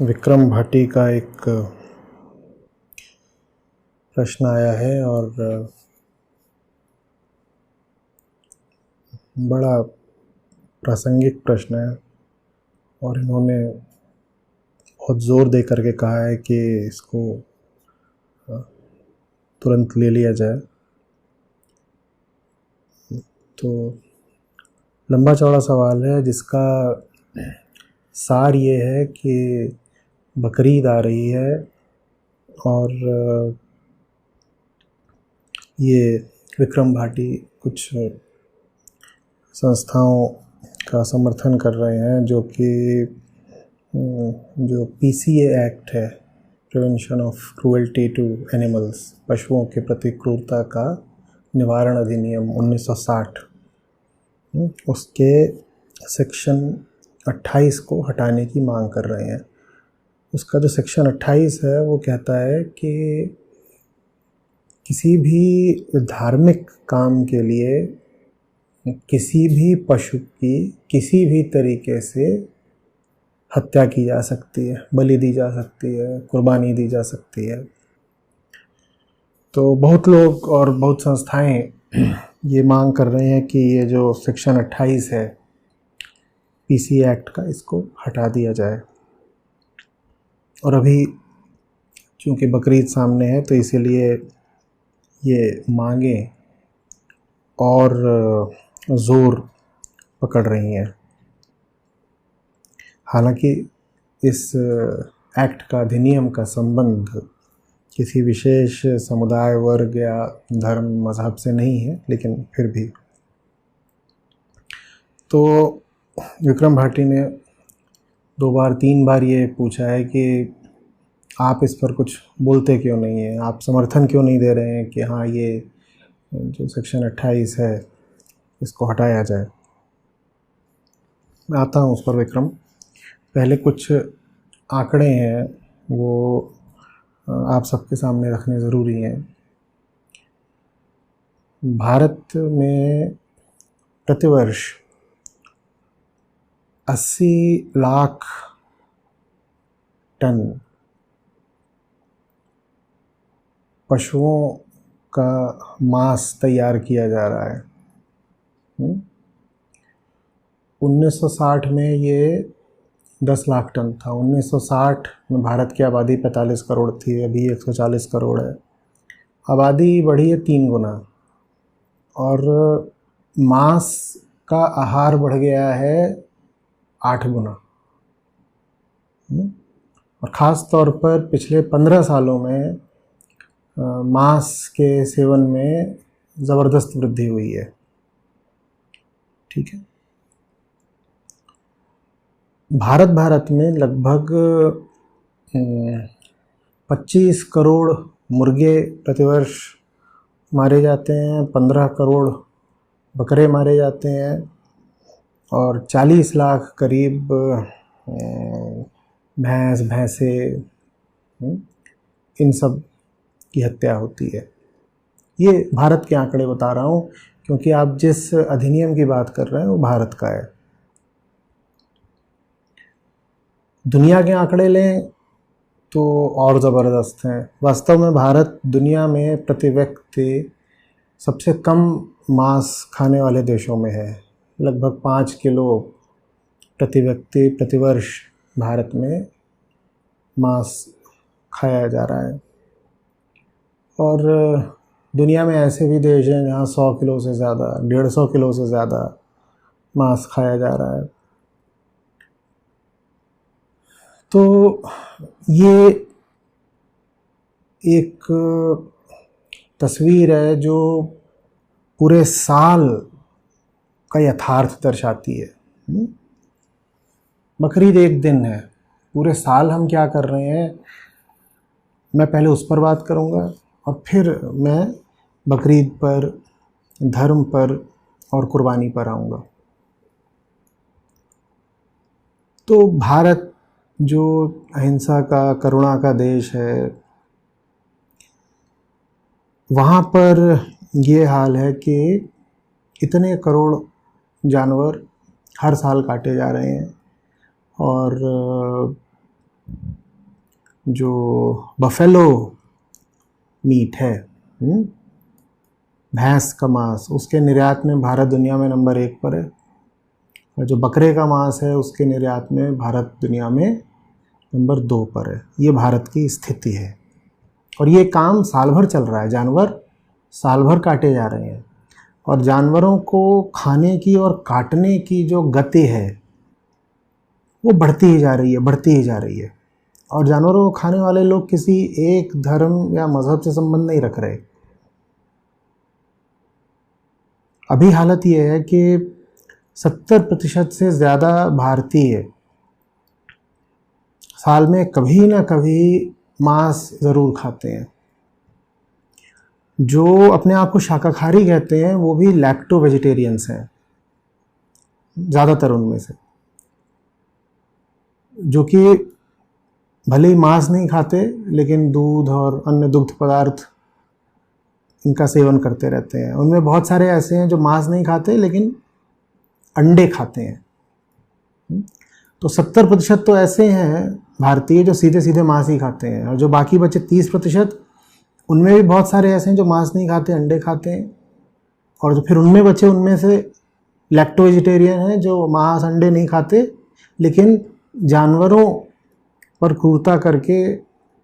विक्रम भाटी का एक प्रश्न आया है और बड़ा प्रासंगिक प्रश्न है और इन्होंने बहुत ज़ोर दे करके कहा है कि इसको तुरंत ले लिया जाए। तो लंबा चौड़ा सवाल है जिसका सार ये है कि बकरीद आ रही है और ये विक्रम भाटी कुछ संस्थाओं का समर्थन कर रहे हैं जो PCA एक्ट है, prevention of cruelty to animals, पशुओं के प्रति क्रूरता का निवारण अधिनियम 1960, उसके सेक्शन 28 को हटाने की मांग कर रहे हैं। उसका जो सेक्शन 28 है वो कहता है कि किसी भी धार्मिक काम के लिए किसी भी पशु की किसी भी तरीके से हत्या की जा सकती है, बलि दी जा सकती है, कुर्बानी दी जा सकती है। तो बहुत लोग और बहुत संस्थाएं ये मांग कर रहे हैं कि ये जो सेक्शन 28 है PCA एक्ट का, इसको हटा दिया जाए। और अभी चूँकि बकरीद सामने है तो इसीलिए ये मांगें और ज़ोर पकड़ रही हैं। हालांकि इस एक्ट का, अधिनियम का संबंध किसी विशेष समुदाय, वर्ग या धर्म, मज़हब से नहीं है, लेकिन फिर भी। तो विक्रम भाटी ने 2 बार 3 बार ये पूछा है कि आप इस पर कुछ बोलते क्यों नहीं हैं, आप समर्थन क्यों नहीं दे रहे हैं कि हाँ ये जो सेक्शन 28 है इसको हटाया जाए। मैं आता हूँ उस पर विक्रम। पहले कुछ आंकड़े हैं वो आप सबके सामने रखने ज़रूरी हैं। भारत में प्रतिवर्ष 80 लाख टन पशुओं का मांस तैयार किया जा रहा है। 1960 में ये 10 लाख टन था। 1960 में भारत की आबादी 45 करोड़ थी, अभी 140 करोड़ है। आबादी बढ़ी है 3 गुना और मांस का आहार बढ़ गया है 8 गुना। और ख़ास तौर पर पिछले 15 सालों में मांस के सेवन में ज़बरदस्त वृद्धि हुई है। ठीक है। भारत में लगभग 25 करोड़ मुर्गे प्रतिवर्ष मारे जाते हैं, 15 करोड़ बकरे मारे जाते हैं और 40 लाख करीब भैंस, भैंसे, इन सब की हत्या होती है। ये भारत के आंकड़े बता रहा हूँ क्योंकि आप जिस अधिनियम की बात कर रहे हैं वो भारत का है। दुनिया के आंकड़े लें तो और ज़बरदस्त हैं। वास्तव में भारत दुनिया में प्रति व्यक्ति सबसे कम मांस खाने वाले देशों में है। लगभग 5 किलो प्रति व्यक्ति प्रतिवर्ष भारत में मांस खाया जा रहा है। और दुनिया में ऐसे भी देश हैं जहाँ 100 किलो से ज़्यादा, 150 किलो से ज़्यादा मांस खाया जा रहा है। तो ये एक तस्वीर है जो पूरे साल का यथार्थ दर्शाती है। बकरीद एक दिन है, पूरे साल हम क्या कर रहे हैं, मैं पहले उस पर बात करूँगा और फिर मैं बकरीद पर, धर्म पर और कुर्बानी पर आऊँगा। तो भारत जो अहिंसा का, करुणा का देश है, वहाँ पर ये हाल है कि इतने करोड़ जानवर हर साल काटे जा रहे हैं और जो बफेलो मीट है, भैंस का मांस, उसके निर्यात में भारत दुनिया में नंबर 1 पर है। और जो बकरे का मांस है उसके निर्यात में भारत दुनिया में नंबर 2 पर है। ये भारत की स्थिति है और ये काम साल भर चल रहा है। जानवर साल भर काटे जा रहे हैं और जानवरों को खाने की और काटने की जो गति है वो बढ़ती ही जा रही है, बढ़ती ही जा रही है। और जानवरों को खाने वाले लोग किसी एक धर्म या मज़हब से संबंध नहीं रख रहे। अभी हालत ये है कि 70% से ज़्यादा भारतीय साल में कभी ना कभी मांस ज़रूर खाते हैं। जो अपने आप को शाकाहारी कहते हैं वो भी लैक्टो वेजिटेरियंस हैं, ज़्यादातर उनमें से, जो कि भले ही मांस नहीं खाते लेकिन दूध और अन्य दुग्ध पदार्थ इनका सेवन करते रहते हैं। उनमें बहुत सारे ऐसे हैं जो मांस नहीं खाते लेकिन अंडे खाते हैं। तो 70% तो ऐसे हैं भारतीय जो सीधे सीधे मांस ही खाते हैं, और जो बाकी बचे 30% उनमें भी बहुत सारे ऐसे हैं जो मांस नहीं खाते, अंडे खाते हैं। और जो फिर उनमें बचे उनमें से लैक्टो वेजिटेरियन हैं जो मांस अंडे नहीं खाते लेकिन जानवरों पर क्रूरता करके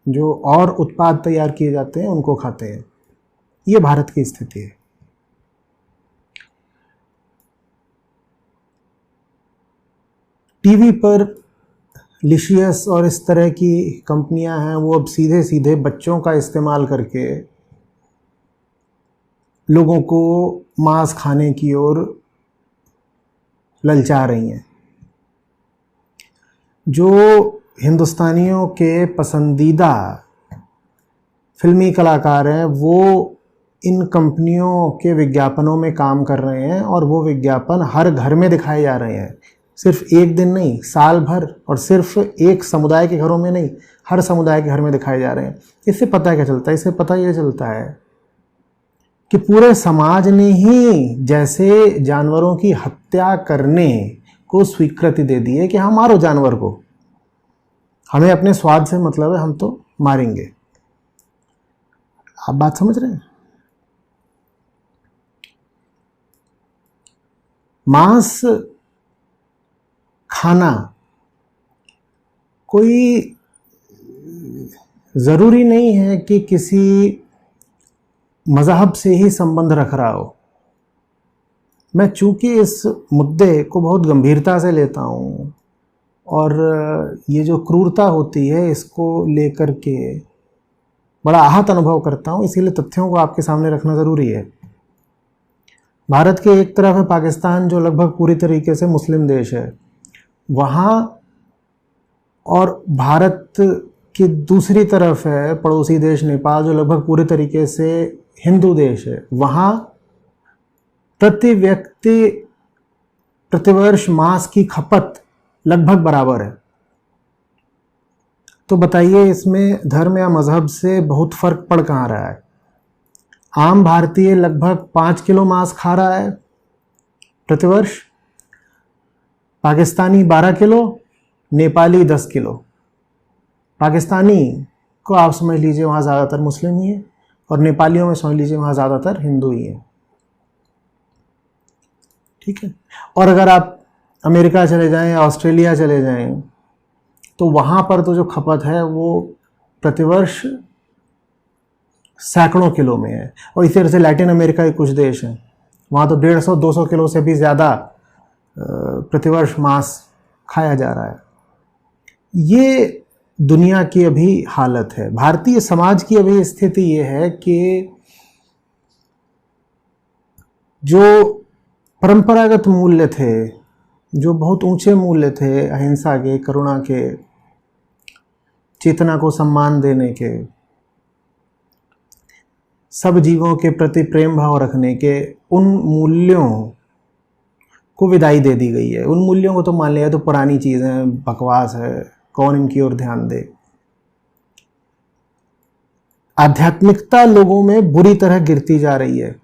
जो और उत्पाद तैयार किए जाते हैं उनको खाते हैं। ये भारत की स्थिति है। टीवी पर लिशियस और इस तरह की कंपनियां हैं, वो अब सीधे सीधे बच्चों का इस्तेमाल करके लोगों को मांस खाने की ओर ललचा रही हैं। जो हिंदुस्तानियों के पसंदीदा फिल्मी कलाकार हैं वो इन कंपनियों के विज्ञापनों में काम कर रहे हैं और वो विज्ञापन हर घर में दिखाए जा रहे हैं। सिर्फ एक दिन नहीं, साल भर, और सिर्फ एक समुदाय के घरों में नहीं, हर समुदाय के घर में दिखाए जा रहे हैं। इससे पता क्या चलता है? इससे पता ये चलता है कि पूरे समाज ने ही जैसे जानवरों की हत्या करने को स्वीकृति दे दी है कि हाँ, मारो जानवर को, हमें अपने स्वाद से मतलब है, हम तो मारेंगे। आप बात समझ रहे हैं? मांस खाना कोई ज़रूरी नहीं है कि किसी मज़हब से ही संबंध रख रहा हो। मैं चूंकि इस मुद्दे को बहुत गंभीरता से लेता हूँ और ये जो क्रूरता होती है इसको लेकर के बड़ा आहत अनुभव करता हूँ, इसीलिए तथ्यों को आपके सामने रखना ज़रूरी है। भारत के एक तरफ है पाकिस्तान जो लगभग पूरी तरीके से मुस्लिम देश है, वहाँ, और भारत की दूसरी तरफ है पड़ोसी देश नेपाल जो लगभग पूरे तरीके से हिंदू देश है। वहाँ प्रति व्यक्ति प्रतिवर्ष मांस की खपत लगभग बराबर है। तो बताइए इसमें धर्म या मज़हब से बहुत फर्क पड़ कहाँ रहा है? आम भारतीय लगभग 5 किलो मांस खा रहा है प्रतिवर्ष, पाकिस्तानी 12 किलो, नेपाली 10 किलो। पाकिस्तानी को आप समझ लीजिए वहाँ ज़्यादातर मुस्लिम ही है और नेपालियों में समझ लीजिए वहाँ ज़्यादातर हिंदू ही हैं, ठीक है। और अगर आप अमेरिका चले जाएं, ऑस्ट्रेलिया चले जाएं, तो वहाँ पर तो जो खपत है वो प्रतिवर्ष सैकड़ों किलो में है। और इसी तरह से लैटिन अमेरिका के कुछ देश हैं, वहाँ तो 150-200 किलो से भी ज़्यादा प्रतिवर्ष मांस खाया जा रहा है। ये दुनिया की अभी हालत है। भारतीय समाज की अभी स्थिति ये है कि जो परंपरागत मूल्य थे, जो बहुत ऊंचे मूल्य थे, अहिंसा के, करुणा के, चेतना को सम्मान देने के, सब जीवों के प्रति प्रेम भाव रखने के, उन मूल्यों को विदाई दे दी गई है। उन मूल्यों को तो मान लिया तो पुरानी चीज़ें, बकवास है, कौन इनकी ओर ध्यान दे। आध्यात्मिकता लोगों में बुरी तरह गिरती जा रही है,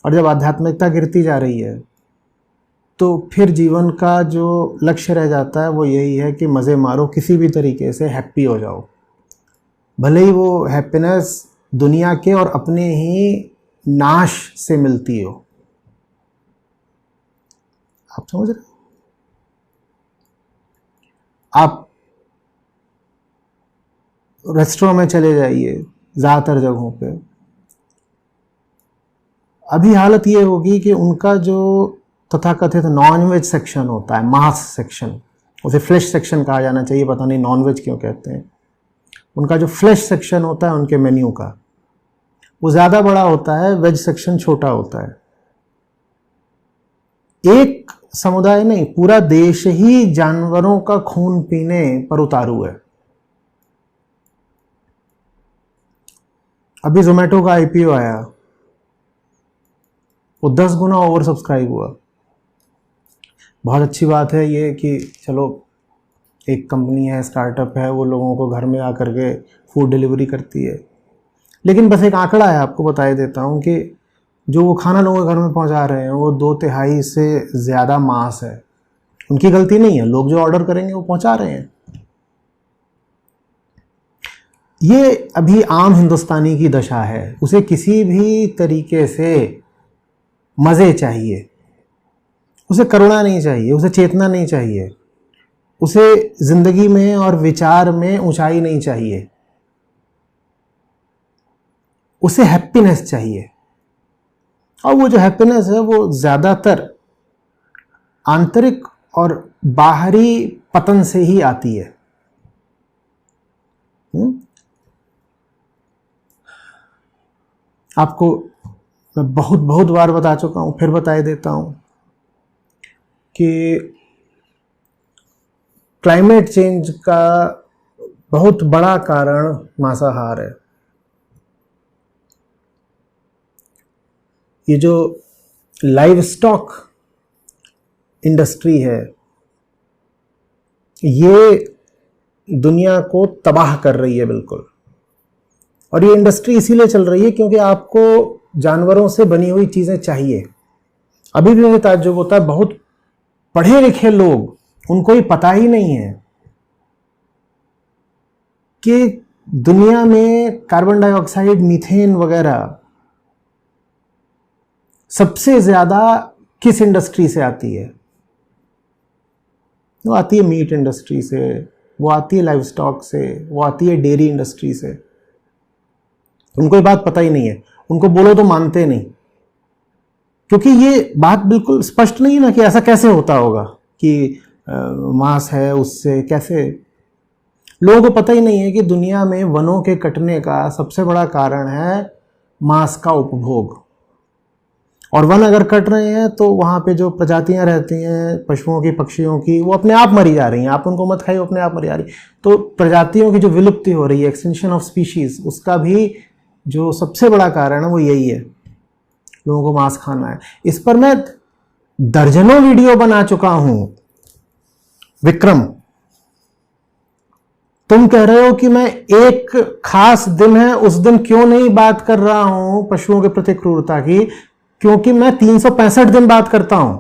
और जब आध्यात्मिकता गिरती जा रही है तो फिर जीवन का जो लक्ष्य रह जाता है वो यही है कि मज़े मारो, किसी भी तरीके से हैप्पी हो जाओ, भले ही वो हैप्पीनेस दुनिया के और अपने ही नाश से मिलती हो। आप समझ रहे? आप रेस्टोरेंट में चले जाइए, ज़्यादातर जगहों पे अभी हालत ये होगी कि उनका जो तथाकथित नॉनवेज सेक्शन होता है, मांस सेक्शन, उसे फ्लैश सेक्शन कहा जाना चाहिए, पता नहीं नॉनवेज क्यों कहते हैं। उनका जो फ्लैश सेक्शन होता है उनके मेन्यू का, वो ज़्यादा बड़ा होता है, वेज सेक्शन छोटा होता है। एक समुदाय नहीं, पूरा देश ही जानवरों का खून पीने पर उतारू है। अभी जोमेटो का आईपीओ आया, वो 10 गुना ओवर सब्सक्राइब हुआ। बहुत अच्छी बात है ये कि चलो एक कंपनी है, स्टार्टअप है, वो लोगों को घर में आकर के फूड डिलीवरी करती है। लेकिन बस एक आंकड़ा है, आपको बता देता हूँ कि जो वो खाना लोगों के घर में पहुँचा रहे हैं वो 2/3 से ज़्यादा मांस है। उनकी गलती नहीं है, लोग जो ऑर्डर करेंगे वो पहुँचा रहे हैं। ये अभी आम हिंदुस्तानी की दशा है, उसे किसी भी तरीके से मज़े चाहिए, उसे करुणा नहीं चाहिए, उसे चेतना नहीं चाहिए, उसे ज़िंदगी में और विचार में ऊंचाई नहीं चाहिए, उसे हैप्पीनेस चाहिए। और वो जो हैप्पीनेस है वो ज़्यादातर आंतरिक और बाहरी पतन से ही आती है। आपको मैं बहुत बहुत बार बता चुका हूँ, फिर बता देता हूँ कि क्लाइमेट चेंज का बहुत बड़ा कारण मांसाहार है। ये जो लाइव स्टॉक इंडस्ट्री है, ये दुनिया को तबाह कर रही है बिल्कुल। और ये इंडस्ट्री इसीलिए चल रही है क्योंकि आपको जानवरों से बनी हुई चीज़ें चाहिए। अभी भी मुझे ताज्जुब होता है, बहुत पढ़े लिखे लोग, उनको ये पता ही नहीं है कि दुनिया में कार्बन डाइऑक्साइड, मीथेन वगैरह सबसे ज़्यादा किस इंडस्ट्री से आती है। वो आती है मीट इंडस्ट्री से, वो आती है लाइव स्टॉक से, वो आती है डेयरी इंडस्ट्री से। उनको ये बात पता ही नहीं है, उनको बोलो तो मानते नहीं, क्योंकि ये बात बिल्कुल स्पष्ट नहीं है ना कि ऐसा कैसे होता होगा कि मांस है उससे कैसे। लोगों को पता ही नहीं है कि दुनिया में वनों के कटने का सबसे बड़ा कारण है मांस का उपभोग। और वन अगर कट रहे हैं तो वहाँ पे जो प्रजातियाँ रहती हैं पशुओं की, पक्षियों की, वो अपने आप मरी जा रही हैं। आप उनको मत खाइए, अपने आप मरी जा रही। तो प्रजातियों की जो विलुप्ति हो रही है, एक्सटिंक्शन ऑफ स्पीशीज, उसका भी जो सबसे बड़ा कारण है वो यही है, लोगों को मांस खाना है। इस पर मैं दर्जनों वीडियो बना चुका हूं। विक्रम, तुम कह रहे हो कि मैं एक खास दिन है उस दिन क्यों नहीं बात कर रहा हूं पशुओं के प्रति क्रूरता की, क्योंकि मैं 365 दिन बात करता हूं।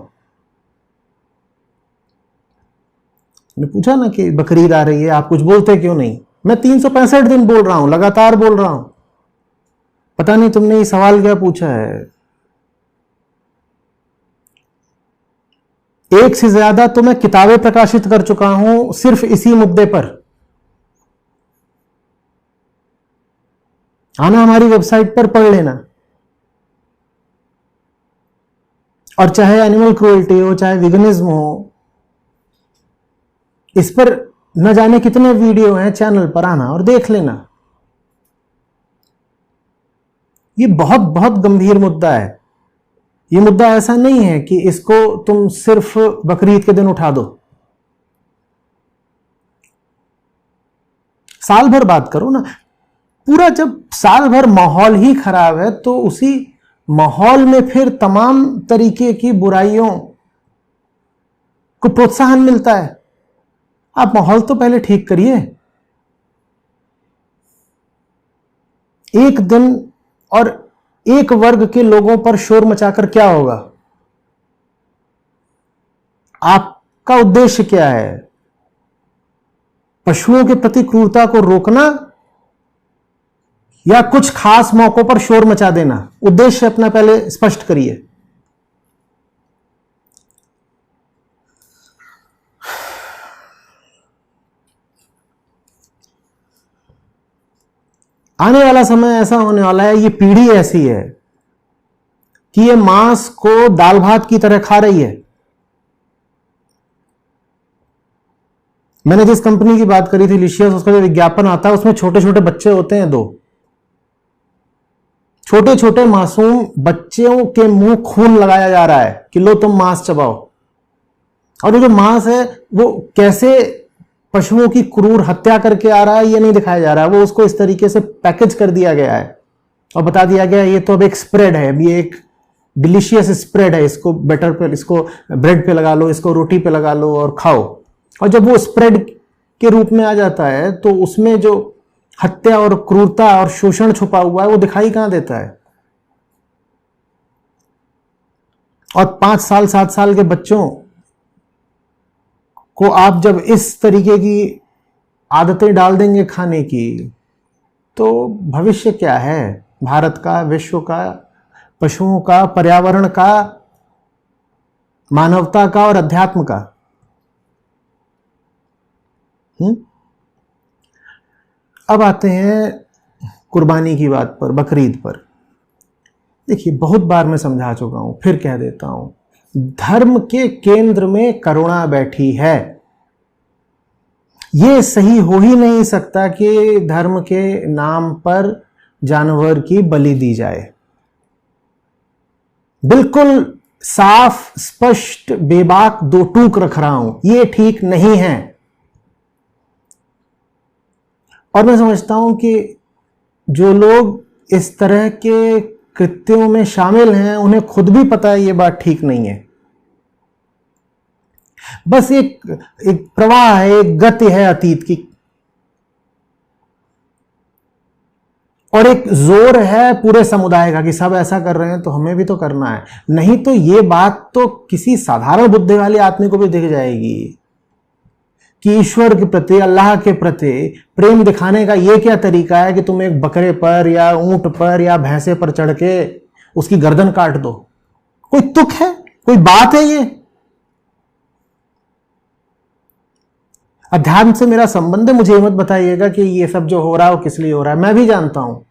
मैंने पूछा ना कि बकरीद आ रही है, आप कुछ बोलते क्यों नहीं? मैं 365 दिन बोल रहा हूं, लगातार बोल रहा हूं। पता नहीं तुमने ये सवाल क्या पूछा है। एक से ज्यादा तो मैं किताबें प्रकाशित कर चुका हूं सिर्फ इसी मुद्दे पर। आना हमारी वेबसाइट पर, पढ़ लेना। और चाहे एनिमल क्रूएल्टी हो, चाहे विगनिज्म हो, इस पर न जाने कितने वीडियो हैं चैनल पर, आना और देख लेना। ये बहुत बहुत गंभीर मुद्दा है। ये मुद्दा ऐसा नहीं है कि इसको तुम सिर्फ बकरीद के दिन उठा दो। साल भर बात करो ना। पूरा जब साल भर माहौल ही खराब है तो उसी माहौल में फिर तमाम तरीके की बुराइयों को प्रोत्साहन मिलता है। आप माहौल तो पहले ठीक करिए। एक दिन और एक वर्ग के लोगों पर शोर मचाकर क्या होगा? आपका उद्देश्य क्या है? पशुओं के प्रति क्रूरता को रोकना या कुछ खास मौकों पर शोर मचा देना? उद्देश्य अपना पहले स्पष्ट करिए। आने वाला समय ऐसा होने वाला है, ये पीढ़ी ऐसी है कि ये मांस को दाल भात की तरह खा रही है। मैंने जिस कंपनी की बात करी थी लिशियस, उसका जो विज्ञापन आता है उसमें छोटे छोटे बच्चे होते हैं, 2 छोटे छोटे मासूम बच्चों के मुंह खून लगाया जा रहा है कि लो तुम मांस चबाओ। और वो जो मांस है वो कैसे पशुओं की क्रूर हत्या करके आ रहा है ये नहीं दिखाया जा रहा है। वो उसको इस तरीके से पैकेज कर दिया गया है और बता दिया गया है ये तो अब एक स्प्रेड है, अभी एक डिलीशियस स्प्रेड है, इसको बटर पे, इसको ब्रेड पे लगा लो, इसको रोटी पे लगा लो और खाओ। और जब वो स्प्रेड के रूप में आ जाता है तो उसमें जो हत्या और क्रूरता और शोषण छुपा हुआ है वो दिखाई कहां देता है। और 5 साल 7 साल के बच्चों को आप जब इस तरीके की आदतें डाल देंगे खाने की, तो भविष्य क्या है भारत का, विश्व का, पशुओं का, पर्यावरण का, मानवता का और अध्यात्म का? अब आते हैं कुर्बानी की बात पर, बकरीद पर। देखिए, बहुत बार मैं समझा चुका हूं, फिर कह देता हूं, धर्म के केंद्र में करुणा बैठी है। यह सही हो ही नहीं सकता कि धर्म के नाम पर जानवर की बलि दी जाए। बिल्कुल साफ, स्पष्ट, बेबाक 2 टूक रख रहा हूं, यह ठीक नहीं है। और मैं समझता हूं कि जो लोग इस तरह के कृत्यों में शामिल हैं उन्हें खुद भी पता है ये बात ठीक नहीं है। बस एक प्रवाह है, एक गति है अतीत की, और एक जोर है पूरे समुदाय का कि सब ऐसा कर रहे हैं तो हमें भी तो करना है। नहीं तो ये बात तो किसी साधारण बुद्धि वाले आदमी को भी दिख जाएगी कि ईश्वर के प्रति, अल्लाह के प्रति प्रेम दिखाने का ये क्या तरीका है कि तुम एक बकरे पर या ऊंट पर या भैंसे पर चढ़ के उसकी गर्दन काट दो। कोई तुक है? कोई बात है ये? अध्यात्म से मेरा संबंध है, मुझे ये मत बताइएगा कि ये सब जो हो रहा है वो किस लिए हो रहा है। मैं भी जानता हूं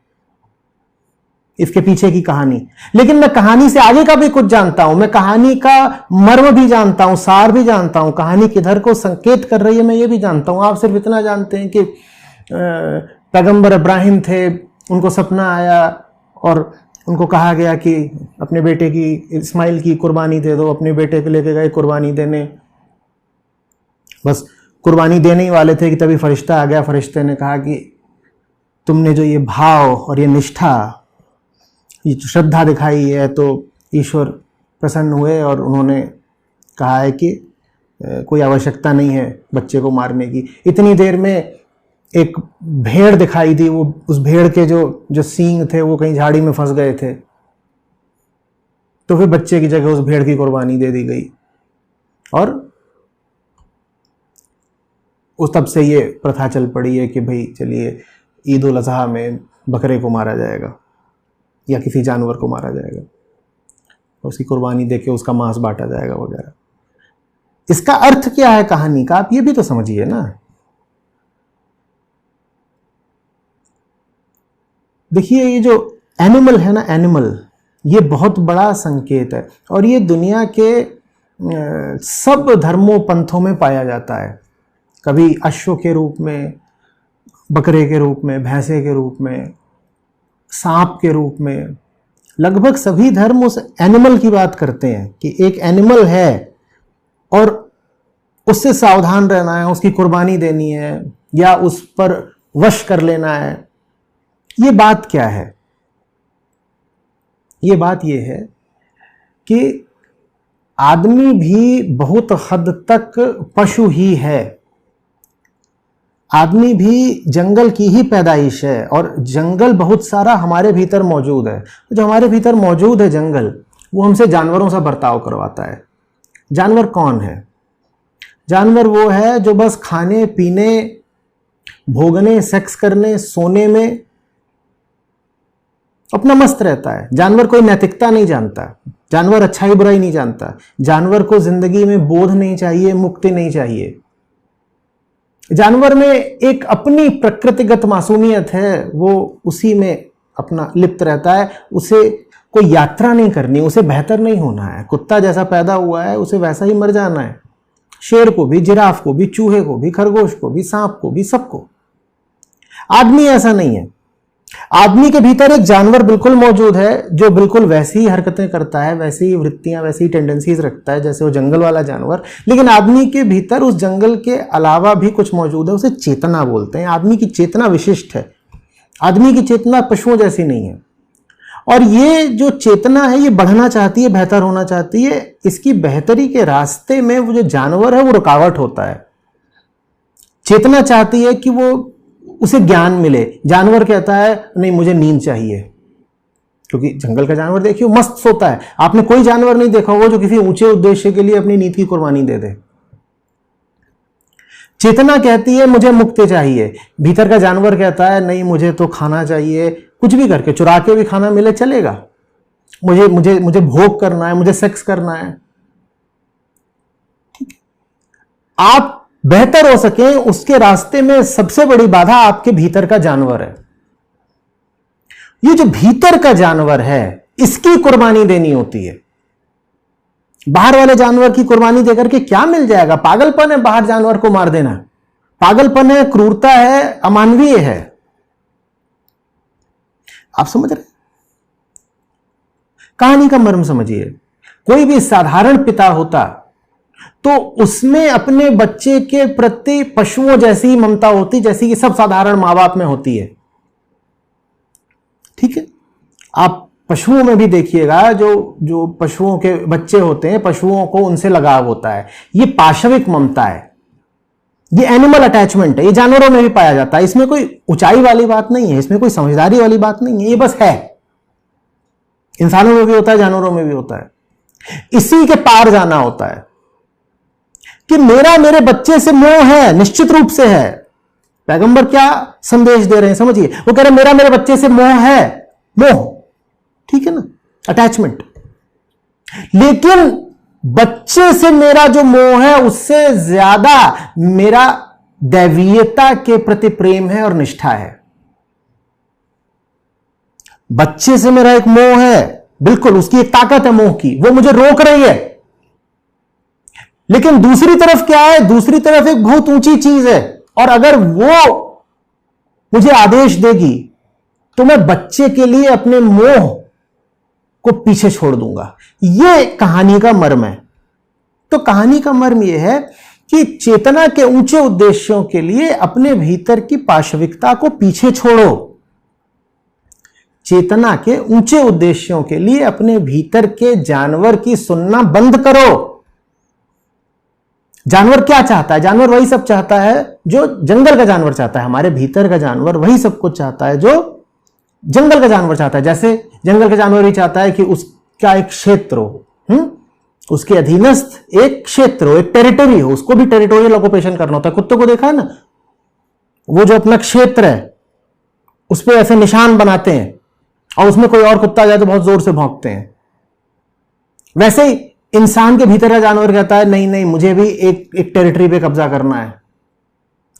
इसके पीछे की कहानी, लेकिन मैं कहानी से आगे का भी कुछ जानता हूं। मैं कहानी का मर्म भी जानता हूं, सार भी जानता हूं, कहानी किधर को संकेत कर रही है मैं ये भी जानता हूं। आप सिर्फ इतना जानते हैं कि पैगंबर इब्राहिम थे, उनको सपना आया और उनको कहा गया कि अपने बेटे की, इस्माइल की कुर्बानी दे दो। अपने बेटे को लेके गए कुर्बानी देने, बस कुर्बानी देने ही वाले थे कि तभी फरिश्ता आ गया। फरिश्ते ने कहा कि तुमने जो ये भाव और ये निष्ठा, ये श्रद्धा दिखाई है, तो ईश्वर प्रसन्न हुए और उन्होंने कहा है कि कोई आवश्यकता नहीं है बच्चे को मारने की। इतनी देर में एक भेड़ दिखाई दी, वो उस भेड़ के जो सींग थे वो कहीं झाड़ी में फंस गए थे, तो फिर बच्चे की जगह उस भेड़ की कुर्बानी दे दी गई। और उस तब से ये प्रथा चल पड़ी है कि भाई चलिए ईद उल अजहा में बकरे को मारा जाएगा या किसी जानवर को मारा जाएगा, उसकी कुर्बानी देके उसका मांस बांटा जाएगा वगैरह। इसका अर्थ क्या है कहानी का, आप ये भी तो समझिए ना। देखिए, ये जो एनिमल है ना, एनिमल, ये बहुत बड़ा संकेत है और ये दुनिया के सब धर्मों पंथों में पाया जाता है। कभी अश्व के रूप में, बकरे के रूप में, भैंसे के रूप में, सांप के रूप में। लगभग सभी धर्म उस एनिमल की बात करते हैं कि एक एनिमल है और उससे सावधान रहना है, उसकी कुर्बानी देनी है या उस पर वश कर लेना है। ये बात क्या है? ये बात ये है कि आदमी भी बहुत हद तक पशु ही है। आदमी भी जंगल की ही पैदाइश है और जंगल बहुत सारा हमारे भीतर मौजूद है। जो हमारे भीतर मौजूद है जंगल, वो हमसे जानवरों सा बर्ताव करवाता है। जानवर कौन है? जानवर वो है जो बस खाने पीने, भोगने, सेक्स करने, सोने में अपना मस्त रहता है। जानवर कोई नैतिकता नहीं जानता, जानवर अच्छाई बुराई नहीं जानता, जानवर को जिंदगी में बोध नहीं चाहिए, मुक्ति नहीं चाहिए। जानवर में एक अपनी प्रकृतिगत मासूमियत है, वो उसी में अपना लिप्त रहता है। उसे कोई यात्रा नहीं करनी, उसे बेहतर नहीं होना है। कुत्ता जैसा पैदा हुआ है उसे वैसा ही मर जाना है। शेर को भी, जिराफ को भी, चूहे को भी, खरगोश को भी, सांप को भी, सबको। आदमी ऐसा नहीं है। आदमी के भीतर एक जानवर बिल्कुल मौजूद है जो बिल्कुल वैसी ही हरकतें करता है, वैसी ही वृत्तियां, वैसी ही टेंडेंसीज रखता है जैसे वो जंगल वाला जानवर। लेकिन आदमी के भीतर उस जंगल के अलावा भी कुछ मौजूद है, उसे चेतना बोलते हैं। आदमी की चेतना विशिष्ट है। आदमी की चेतना पशुओं जैसी नहीं है। और ये जो चेतना है ये बढ़ना चाहती है, बेहतर होना चाहती है। इसकी बेहतरी के रास्ते में वो जो जानवर है वो रुकावट होता है। चेतना चाहती है कि वो उसे ज्ञान मिले। जानवर कहता है नहीं मुझे नींद चाहिए, क्योंकि जंगल का जानवर देखिए मस्त सोता है। आपने कोई जानवर नहीं देखा होगा जो किसी ऊंचे उद्देश्य के लिए अपनी नींद की कुर्बानी दे दे। चेतना कहती है मुझे मुक्ति चाहिए। भीतर का जानवर कहता है नहीं मुझे तो खाना चाहिए, कुछ भी करके, चुरा के भी खाना मिले चलेगा, मुझे मुझे मुझे भोग करना है, मुझे सेक्स करना है। ठीक है, आप बेहतर हो सके उसके रास्ते में सबसे बड़ी बाधा आपके भीतर का जानवर है। ये जो भीतर का जानवर है इसकी कुर्बानी देनी होती है। बाहर वाले जानवर की कुर्बानी देकर के क्या मिल जाएगा? पागलपन है बाहर जानवर को मार देना, पागलपन है, क्रूरता है, अमानवीय है। आप समझ रहे? कहानी का मर्म समझिए। कोई भी साधारण पिता होता तो उसमें अपने बच्चे के प्रति पशुओं जैसी ममता होती जैसी कि सब साधारण मां बाप में होती है। ठीक है, आप पशुओं में भी देखिएगा, जो पशुओं के बच्चे होते हैं, पशुओं को उनसे लगाव होता है। ये पाशविक ममता है, ये एनिमल अटैचमेंट है। ये जानवरों में भी पाया जाता है। इसमें कोई ऊंचाई वाली बात नहीं है, इसमें कोई समझदारी वाली बात नहीं है, ये बस है। इंसानों में भी होता है, जानवरों में भी होता है। इसी के पार जाना होता है कि मेरे बच्चे से मोह है, निश्चित रूप से है। पैगंबर क्या संदेश दे रहे हैं समझिए। वो कह रहे मेरे बच्चे से मोह है, मोह, ठीक है ना, अटैचमेंट। लेकिन बच्चे से मेरा जो मोह है उससे ज्यादा मेरा दैवीयता के प्रति प्रेम है और निष्ठा है। बच्चे से मेरा एक मोह है, बिल्कुल उसकी एक ताकत है मोह की, वो मुझे रोक रही है। लेकिन दूसरी तरफ क्या है? दूसरी तरफ एक बहुत ऊंची चीज है, और अगर वो मुझे आदेश देगी तो मैं बच्चे के लिए अपने मोह को पीछे छोड़ दूंगा। यह कहानी का मर्म है। तो कहानी का मर्म यह है कि चेतना के ऊंचे उद्देश्यों के लिए अपने भीतर की पाशविकता को पीछे छोड़ो। चेतना के ऊंचे उद्देश्यों के लिए अपने भीतर के जानवर की सुनना बंद करो। जानवर क्या चाहता है? जानवर वही सब चाहता है जो जंगल का जानवर चाहता है। हमारे भीतर का जानवर वही सब कुछ चाहता है जो जंगल का जानवर चाहता है। जैसे जंगल का जानवर ही चाहता है कि उसका एक क्षेत्र हो, उसके अधीनस्थ एक क्षेत्र हो, एक टेरिटरी हो। उसको भी टेरिटोरियल ऑक्युपेशन करना होता है। कुत्तों को देखा है ना, वो जो अपना क्षेत्र है उस पर ऐसे निशान बनाते हैं, और उसमें कोई और कुत्ता आ जाए तो बहुत जोर से भौंकते हैं। वैसे ही इंसान के भीतर का जानवर कहता है नहीं नहीं, मुझे भी एक टेरिटरी पे कब्जा करना है।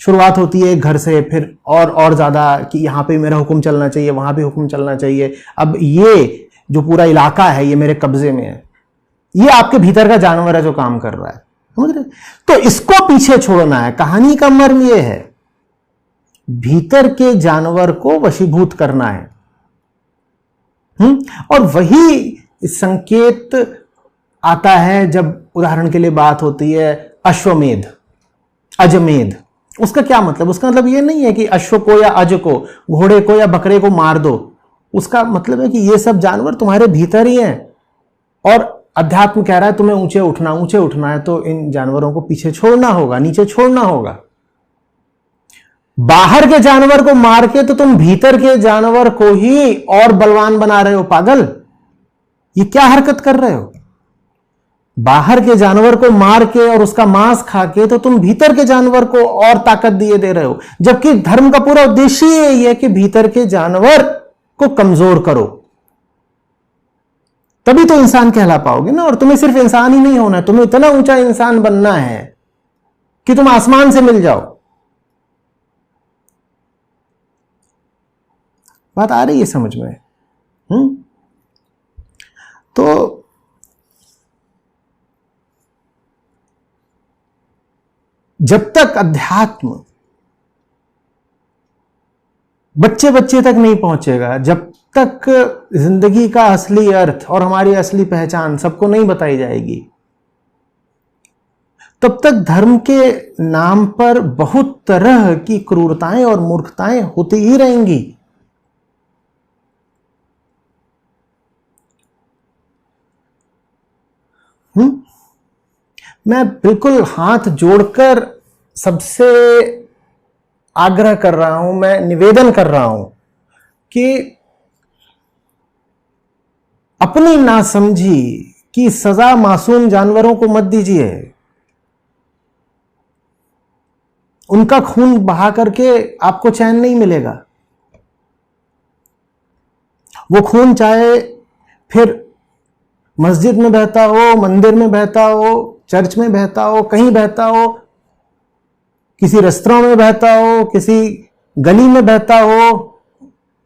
शुरुआत होती है एक घर से, फिर और ज्यादा कि यहां पे मेरा हुक्म चलना चाहिए, वहां भी हुक्म चलना चाहिए। अब ये जो पूरा इलाका है ये मेरे कब्जे में है। ये आपके भीतर का जानवर है जो काम कर रहा है, समझ रहे? तो इसको पीछे छोड़ना है। कहानी का मर्म ये है, भीतर के जानवर को वशीभूत करना है। और वही संकेत आता है जब उदाहरण के लिए बात होती है अश्वमेध, अजमेध। उसका क्या मतलब? उसका मतलब ये नहीं है कि अश्व को या अज को, घोड़े को या बकरे को मार दो। उसका मतलब है कि ये सब जानवर तुम्हारे भीतर ही हैं, और अध्यात्म कह रहा है तुम्हें ऊंचे उठना है, तो इन जानवरों को पीछे छोड़ना होगा, नीचे छोड़ना होगा। बाहर के जानवर को मार के तो तुम भीतर के जानवर को ही और बलवान बना रहे हो। पागल, ये क्या हरकत कर रहे हो? बाहर के जानवर को मार के और उसका मांस खा के तो तुम भीतर के जानवर को और ताकत दिए दे रहे हो, जबकि धर्म का पूरा उद्देश्य यही है कि भीतर के जानवर को कमजोर करो, तभी तो इंसान कहला पाओगे ना। और तुम्हें सिर्फ इंसान ही नहीं होना, तुम्हें इतना ऊंचा इंसान बनना है कि तुम आसमान से मिल जाओ। बात आ रही है समझ में? तो जब तक अध्यात्म बच्चे बच्चे तक नहीं पहुंचेगा, जब तक जिंदगी का असली अर्थ और हमारी असली पहचान सबको नहीं बताई जाएगी, तब तक धर्म के नाम पर बहुत तरह की क्रूरताएं और मूर्खताएं होती ही रहेंगी। मैं बिल्कुल हाथ जोड़कर सबसे आग्रह कर रहा हूं, मैं निवेदन कर रहा हूं कि अपनी नासमझी की सजा मासूम जानवरों को मत दीजिए। उनका खून बहा करके आपको चैन नहीं मिलेगा। वो खून चाहे फिर मस्जिद में बहता हो, मंदिर में बहता हो, चर्च में बहता हो, कहीं बहता हो, किसी रेस्तरां में बहता हो, किसी गली में बहता हो,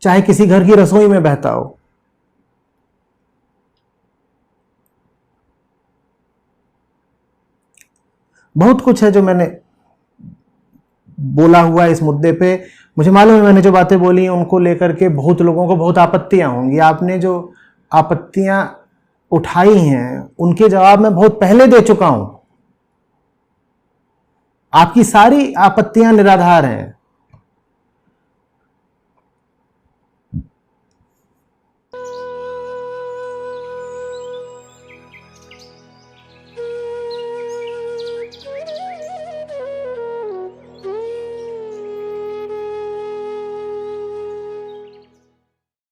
चाहे किसी घर की रसोई में बहता हो, बहुत कुछ है जो मैंने बोला हुआ इस मुद्दे पे। मुझे मालूम है मैंने जो बातें बोली उनको लेकर के बहुत लोगों को बहुत आपत्तियां होंगी। आपने जो आपत्तियां उठाई हैं उनके जवाब मैं बहुत पहले दे चुका हूं। आपकी सारी आपत्तियां निराधार हैं।